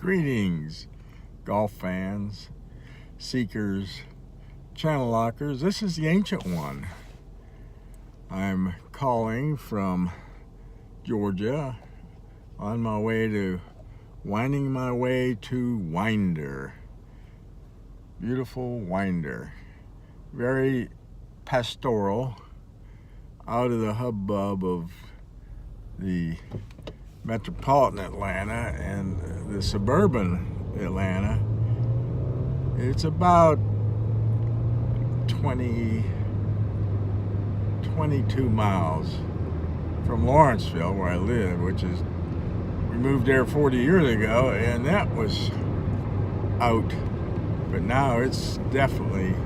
Greetings, golf fans, seekers, channel lockers. This is the Ancient One. I'm calling from Georgia on my way to Winder. Beautiful Winder. Very pastoral, out of the hubbub of the metropolitan Atlanta and the suburban Atlanta. It's about 22 miles from Lawrenceville, where I live, we moved there 40 years ago, and that was out. But now it's definitely,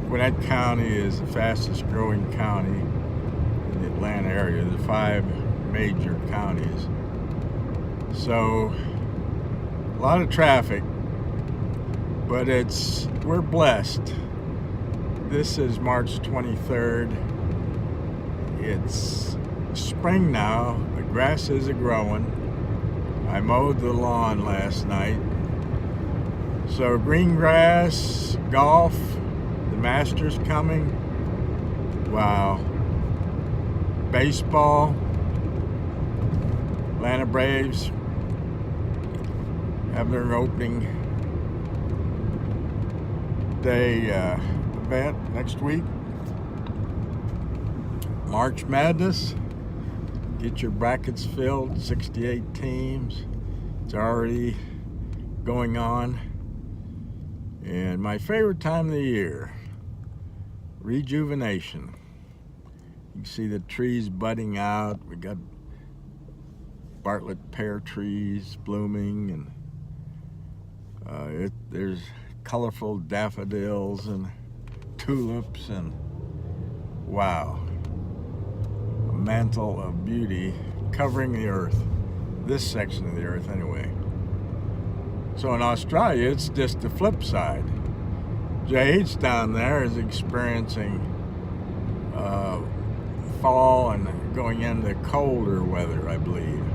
Gwinnett County is the fastest growing county in the Atlanta area, the 5 major counties. So a lot of traffic, but we're blessed. This is March 23rd. It's spring now. The grass is growing. I mowed the lawn last night. So green grass, golf, the Masters coming. Wow. Baseball, Atlanta Braves have their opening day event next week. March Madness, get your brackets filled, 68 teams. It's already going on. And my favorite time of the year, rejuvenation. You can see the trees budding out. We got Bartlett pear trees blooming, and there's colorful daffodils and tulips, and wow, a mantle of beauty covering the earth, this section of the earth anyway. So in Australia, it's just the flip side. JH down there is experiencing fall and going into colder weather, I believe.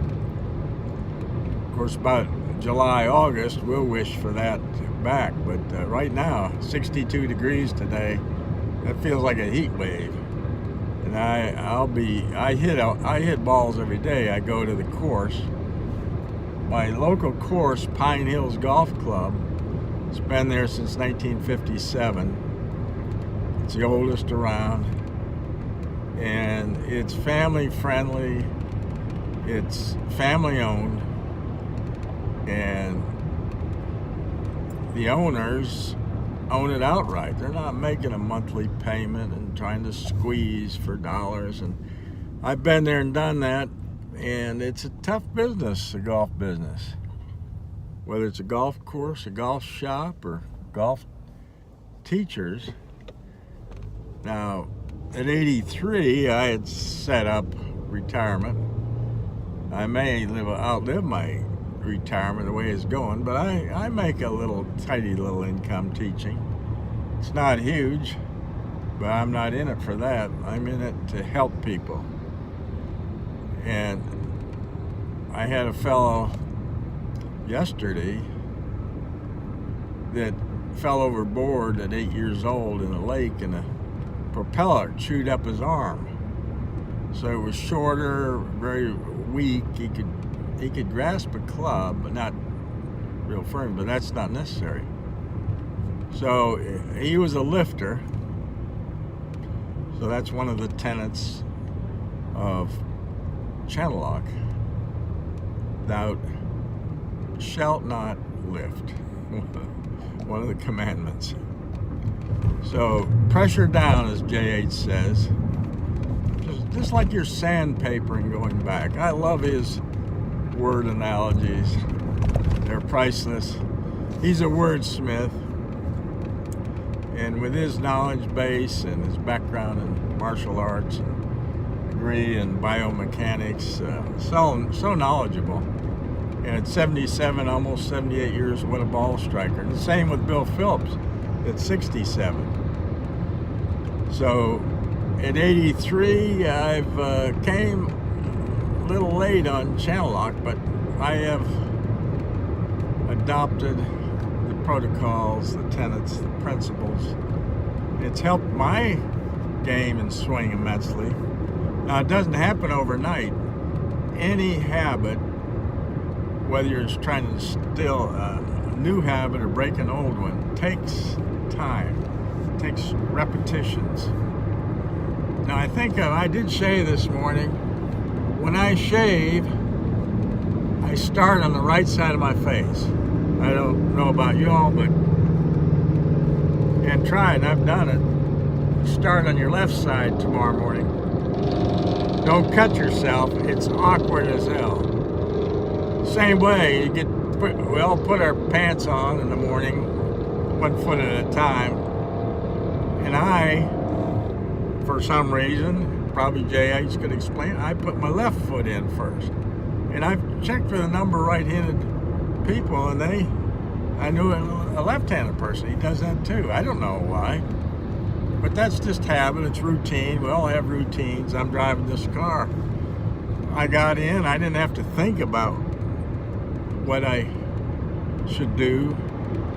Of course, about July, August, we'll wish for that back. But right now, 62 degrees today. That feels like a heat wave. And I hit balls every day. I go to the course. My local course, Pine Hills Golf Club, it's been there since 1957. It's the oldest around. And it's family friendly. It's family owned. And the owners own it outright. They're not making a monthly payment and trying to squeeze for dollars. And I've been there and done that, and it's a tough business, the golf business. Whether it's a golf course, a golf shop, or golf teachers. Now, at 83, I had set up retirement. I may outlive my retirement the way it's going, but I make a tidy little income teaching. It's not huge, but I'm not in it for that. I'm in it to help people. And I had a fellow yesterday that fell overboard at 8 years old in a lake, and a propeller chewed up his arm. So it was shorter, very weak. He could grasp a club, but not real firm, but that's not necessary. So he was a lifter. So that's one of the tenets of channel lock. Thou shalt not lift. One of the commandments. So pressure down, as JH says. Just like you're sandpapering going back. I love his word analogies. They're priceless. He's a wordsmith, and with his knowledge base and his background in martial arts and degree in biomechanics, so knowledgeable. And at 77, almost 78 years, what a ball striker. And the same with Bill Phillips at 67. So at 83, I've came a little late on channel lock, but I have adopted the protocols, the tenets, the principles. It's helped my game and swing immensely. Now, it doesn't happen overnight. Any habit, whether you're trying to instill a new habit or break an old one, takes time, takes repetitions. Now, I think I did shave this morning. When I shave, I start on the right side of my face. I don't know about you all, but and try, and I've done it. Start on your left side tomorrow morning. Don't cut yourself. It's awkward as hell. Same way, we all put our pants on in the morning, 1 foot at a time. And I, for some reason, probably J.H. could explain, I put my left foot in first. And I've checked with a number of right-handed people, and I knew a left-handed person, he does that too. I don't know why. But that's just habit, it's routine. We all have routines. I'm driving this car. I got in, I didn't have to think about what I should do.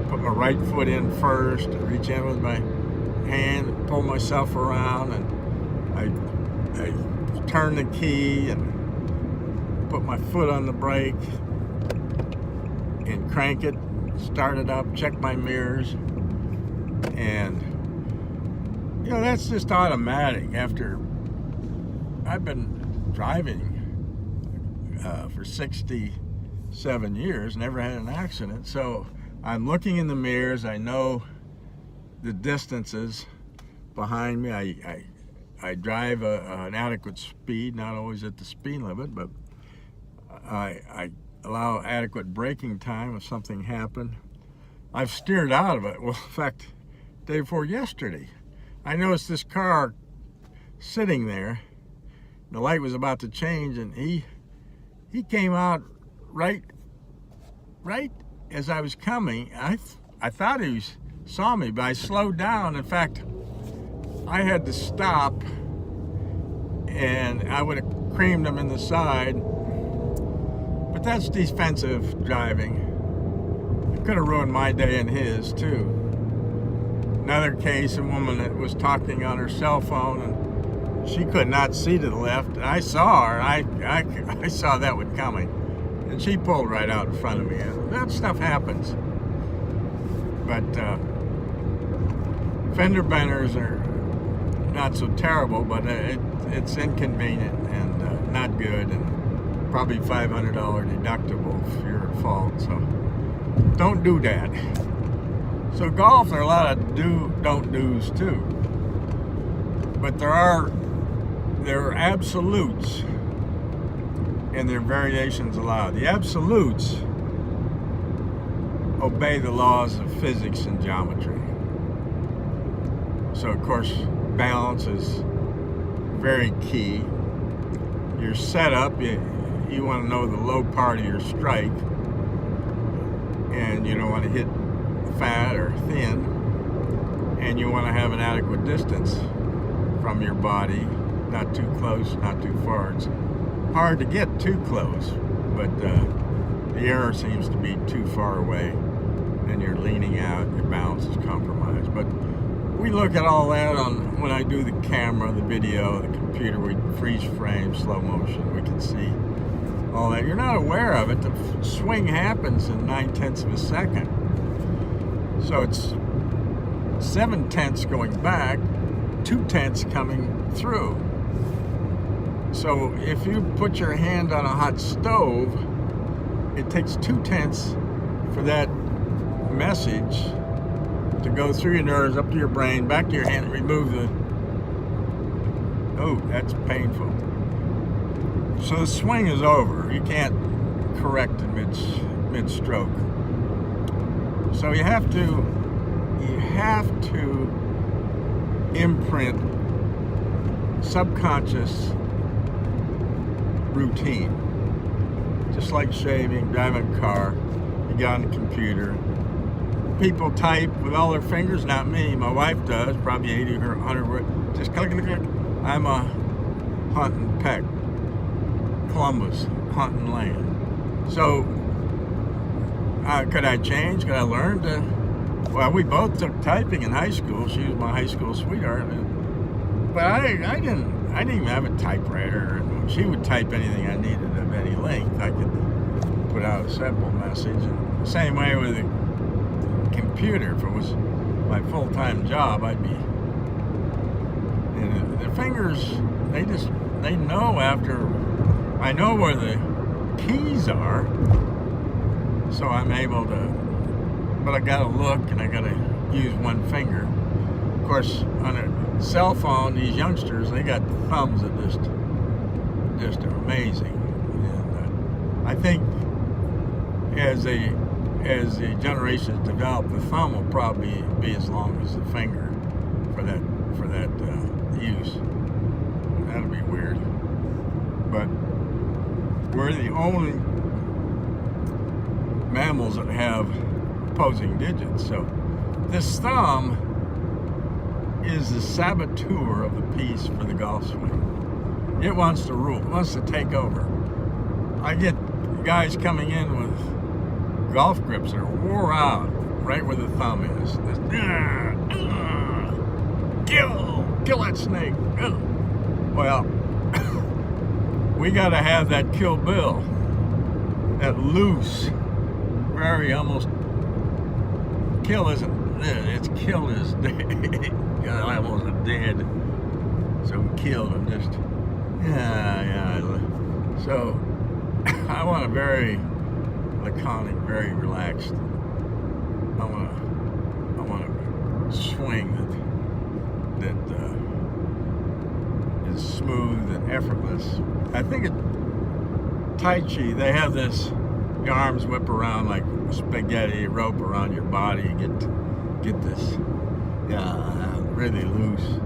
Put my right foot in first, reach in with my hand, pull myself around, and I turn the key and put my foot on the brake and crank it, start it up, check my mirrors, and that's just automatic. After I've been driving for 67 years, never had an accident, so I'm looking in the mirrors. I know the distances behind me. I drive an adequate speed, not always at the speed limit, but I allow adequate braking time if something happened. I've steered out of it. Well, in fact, day before yesterday, I noticed this car sitting there. The light was about to change, and he came out right as I was coming. I thought he saw me, but I slowed down. In fact, I had to stop, and I would have creamed him in the side. But that's defensive driving. It could have ruined my day and his too. Another case, a woman that was talking on her cell phone, and she could not see to the left. And I saw her. I saw that one coming, and she pulled right out in front of me. And that stuff happens. But fender benders are not so terrible, but it's inconvenient and not good, and probably $500 deductible if you're at fault. So don't do that. So golf, there are a lot of don't do's too. But there are absolutes, and there are variations allowed. The absolutes obey the laws of physics and geometry. So of course, balance is very key. Your setup, you want to know the low part of your strike, and you don't want to hit fat or thin, and you want to have an adequate distance from your body, not too close, not too far. It's hard to get too close, but the error seems to be too far away, and you're leaning out, your balance is compromised. But we look at all that when I do the camera, the video, the computer, we freeze frame, slow motion, we can see all that. You're not aware of it. The swing happens in 9/10 of a second. So it's 7/10 going back, 2/10 coming through. So if you put your hand on a hot stove, it takes 2/10 for that message to go through your nerves, up to your brain, back to your hand, and remove that's painful. So the swing is over. You can't correct it mid-stroke. So you have to imprint subconscious routine. Just like shaving, driving a car, you get on the computer. People type with all their fingers, not me. My wife does, probably 80 or 100. Just click, click, click. I'm a hunt and peck. Columbus, hunt and land. So Could I change? Could I learn to? Well, we both took typing in high school. She was my high school sweetheart, but I didn't even have a typewriter. She would type anything I needed of any length. I could put out a simple message. And the same way with a computer. If it was my full-time job, I'd be. And the fingers, they know after I know where the keys are, so I'm able to. But I gotta look and I gotta use one finger. Of course, on a cell phone, these youngsters, they got thumbs that just are amazing. And I think as the generations develop, the thumb will probably be as long as the finger for that use. That'll be weird. But we're the only mammals that have opposing digits. So this thumb is the saboteur of the piece for the golf swing. It wants to rule. It wants to take over. I get guys coming in with golf grips that are wore out right where the thumb is. Kill that snake. Well, we got to have that Kill Bill, that loose, very almost. Kill isn't dead, it's kill is dead. I almost dead. So killed, I'm just, yeah. So I want a very laconic, very relaxed. I want a swing that is smooth and effortless. I think at Tai Chi, they have this, your arms whip around like spaghetti, rope around your body, and get this really loose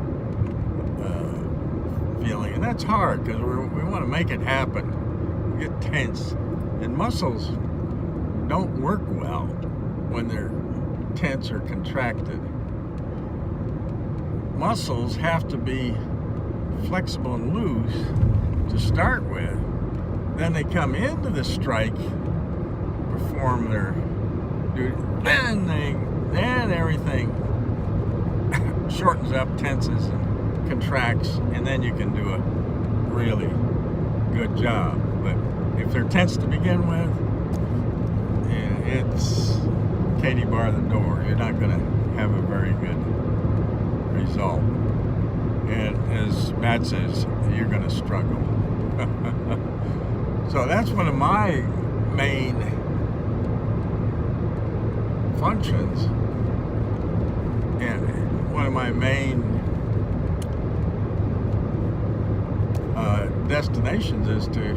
feeling, and that's hard because we want to make it happen. We get tense, and muscles don't work well when they're tense or contracted. Muscles have to be flexible and loose to start with. Then they come into the strike, perform their duty, then everything shortens up, tenses, and contracts, and then you can do a really good job. But if they're tense to begin with, it's Katie bar the door. You're not going to have a very good result. And as Matt says, you're going to struggle. So that's one of my main functions, and one of my main destinations is to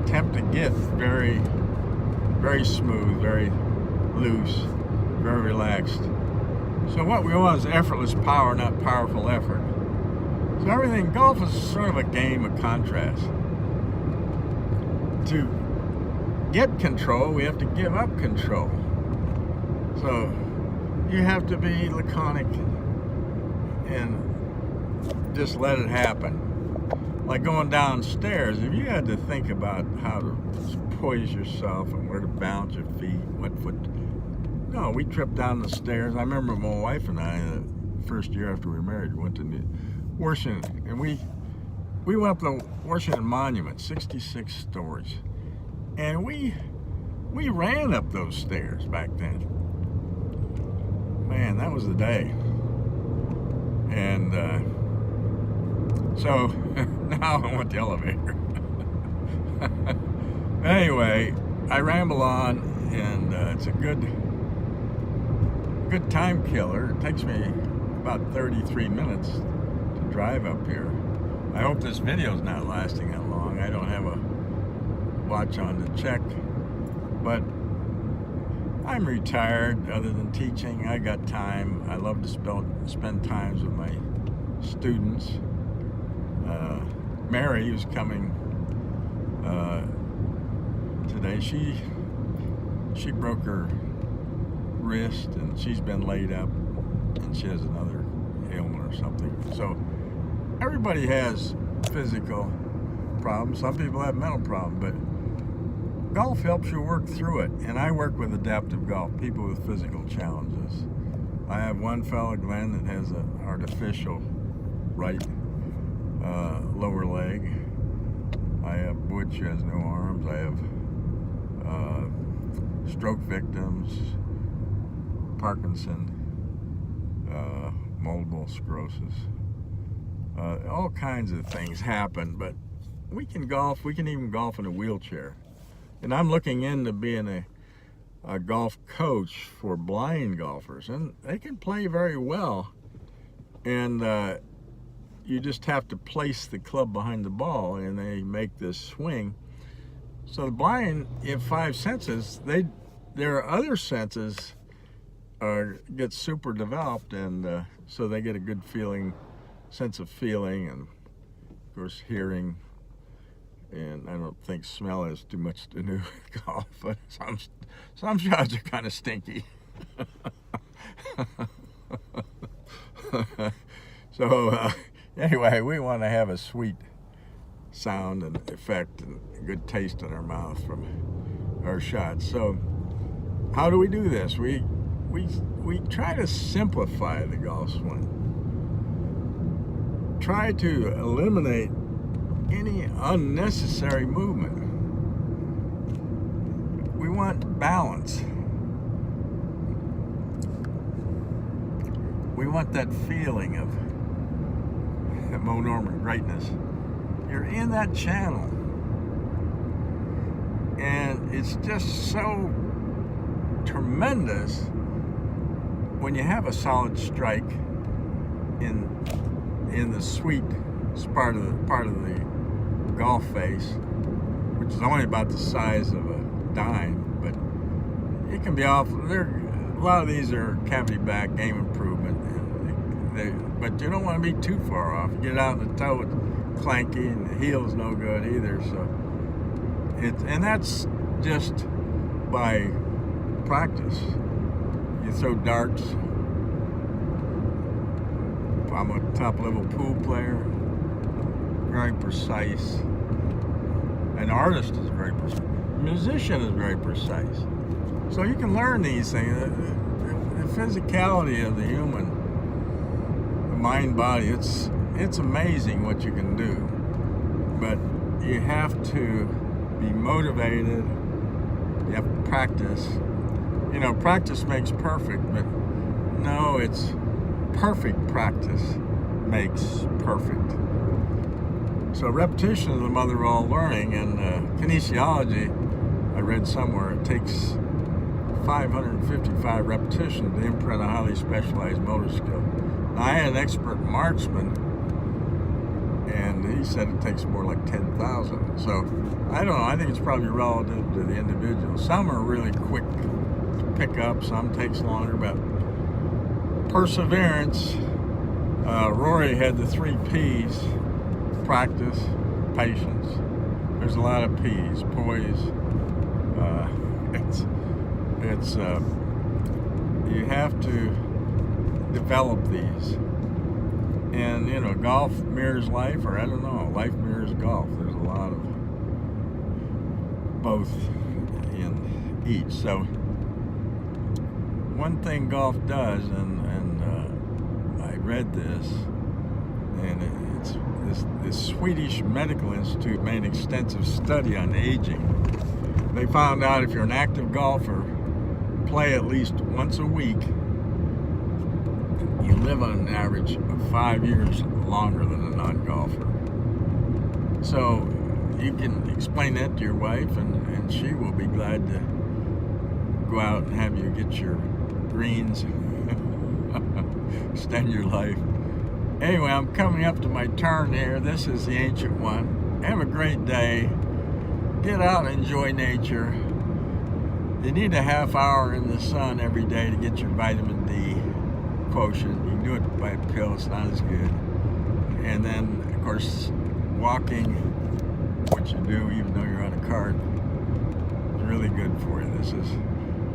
attempt to get very, very smooth, very loose, very relaxed. So what we want is effortless power, not powerful effort. So everything, golf is sort of a game of contrast. To get control, we have to give up control. So you have to be laconic and just let it happen. Like going downstairs, if you had to think about how to poise yourself and where to balance your feet, what foot. No, we tripped down the stairs. I remember my wife and I, the first year after we were married, went to Washington, and we went up the Washington Monument, 66 stories, and we ran up those stairs back then. Man, that was the day. And so now I want the elevator. Anyway, I ramble on, and it's a good time killer. It takes me about 33 minutes to drive up here. I hope this video's not lasting that long. I don't have a watch on to check, but I'm retired. Other than teaching, I got time. I love to spend times with my students. Mary, who's coming today, she broke her wrist, and she's been laid up, and she has another ailment or something. So everybody has physical problems. Some people have mental problems, but golf helps you work through it. And I work with adaptive golf, people with physical challenges. I have one fellow, Glenn, that has an artificial right lower leg. I have Butch, who has no arms. I have stroke victims, Parkinson, multiple sclerosis. All kinds of things happen, but we can golf. We can even golf in a wheelchair. And I'm looking into being a golf coach for blind golfers, and they can play very well. And you just have to place the club behind the ball, and they make this swing. So the blind, in 5 senses, their other senses get super developed, and so they get a good sense of feeling, and of course hearing. And I don't think smell has too much to do with golf, but some shots are kind of stinky. So anyway, we want to have a sweet sound and effect and a good taste in our mouth from our shots. So how do we do this? We try to simplify the golf swing. Try to eliminate any unnecessary movement. We want balance. We want that feeling of Mo Norman greatness. You're in that channel, and it's just so tremendous when you have a solid strike in the sweet part of the golf face, which is only about the size of a dime, but it can be off. A lot of these are cavity back, game improvement, but you don't want to be too far off. You get out in the toe, it's clanky, and the heel's no good either. So and that's just by practice. You throw darts. I'm a top-level pool player. Very precise. An artist is very precise. A musician is very precise. So you can learn these things. The physicality of the human, the mind body, it's amazing what you can do. But you have to be motivated. You have to practice. You know, practice makes perfect, but no, it's perfect practice makes perfect. So repetition is the mother of all learning, and kinesiology, I read somewhere, it takes 555 repetitions to imprint a highly specialized motor skill. Now, I had an expert marksman, and he said it takes more like 10,000. So I don't know, I think it's probably relative to the individual. Some are really quick to pick up, some takes longer, but perseverance. Rory had the 3 P's: practice, patience. There's a lot of P's. Poise. You have to develop these. And you know, golf mirrors life, or I don't know, life mirrors golf. There's a lot of both in each. So one thing golf does, and I read this, and it's this Swedish Medical Institute made an extensive study on aging. They found out if you're an active golfer, play at least once a week, you live on an average of 5 years longer than a non-golfer. So you can explain that to your wife, and she will be glad to go out and have you get your greens, extend your life. Anyway, I'm coming up to my turn here. This is the Ancient One. Have a great day. Get out and enjoy nature. You need a half hour in the sun every day to get your vitamin D quotient. You can do it by a pill, it's not as good. And then, of course, walking, what you do even though you're on a cart, is really good for you. This is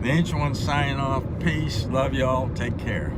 the Ancient One signing off. Peace. Love y'all. Take care.